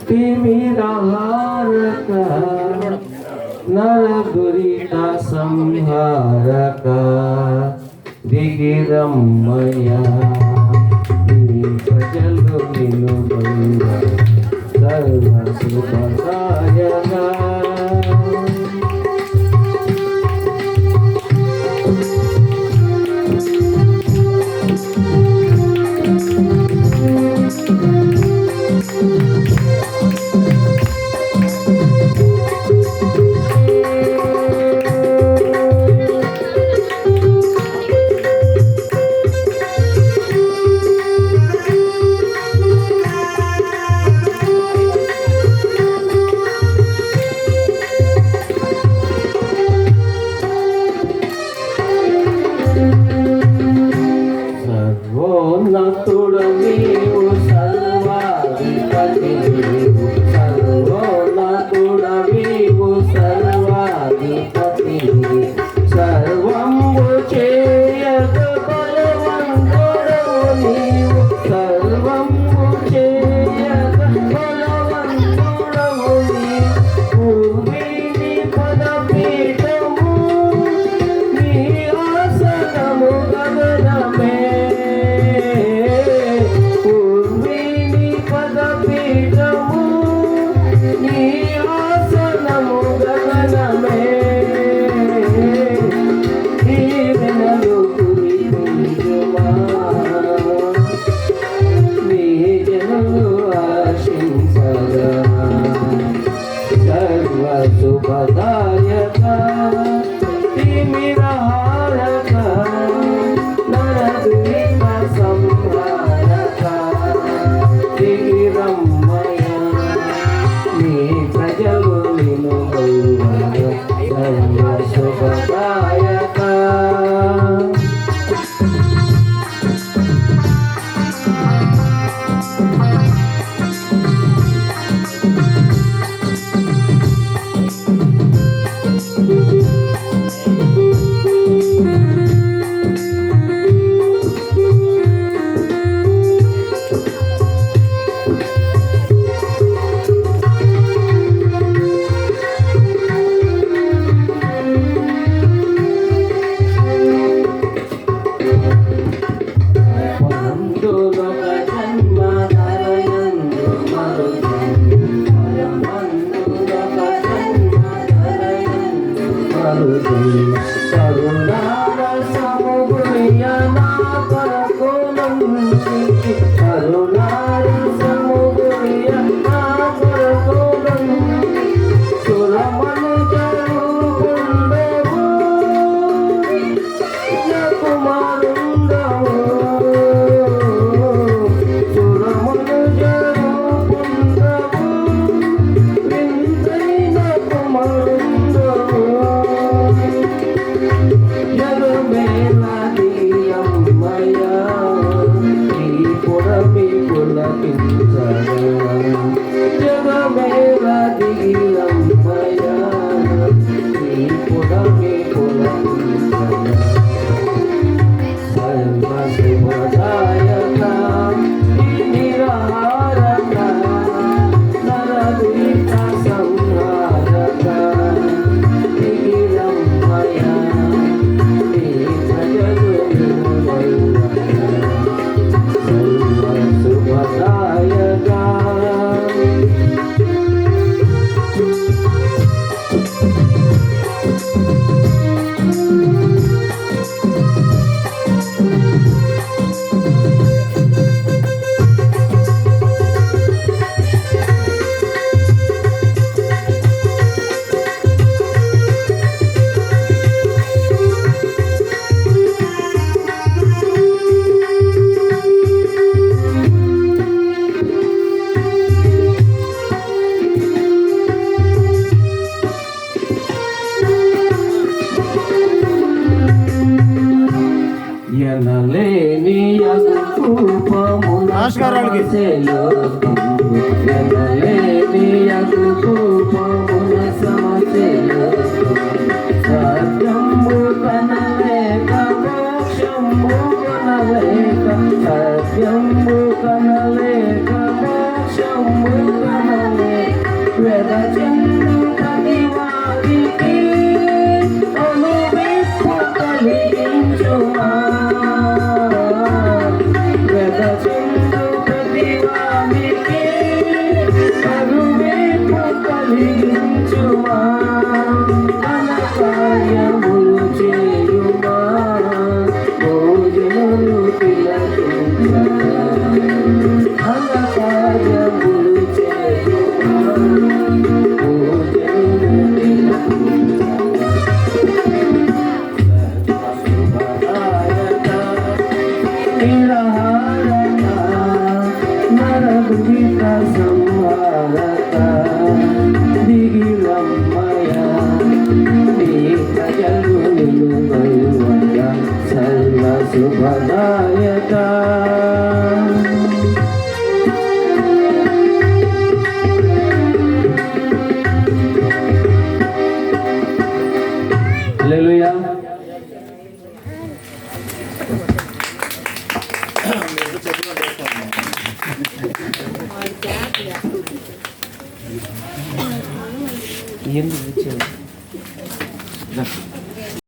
తిమిరహారక నరదురిత సంహారక దిగిరమ్మయ నీ ప్రజలు నిన్ను సర్వ సుఖదాయక శుభదాయక తిమిరహారక నరదురిత సంహారక దిగిరమ్మయ నీ ప్రజలు నిన్ను సర్వ శుభదాయక కరుణార సముగుయ నా కొరకు నుంచి కరుణార సముగుయ నా కొరకు సురమను జరుపుండవు కుమారుండవు సురమను జరుపుండవు వింతైన కుమారుండవు నమస్కారాలకి సత్యంబు కనలేక మోక్షంబు వెదచెందు ప్రతి వారికి అనువిప్పు కలిగించుమా వెదచెందు ప్రతి వారికి అనువిప్పు కలిగించుమా తన కార్యములు చేయుమా భోజనము తిలకించగా తన కార్యములు చేయుమా భోజనము తిలకించగా నిరహారత నరదుహిత సంహారత దిగిరమ్మయ నీ ప్రజలు నిలువయ సర్వ శుభదాయక హల్లెలూయా. ఎందుకు వచ్చావు?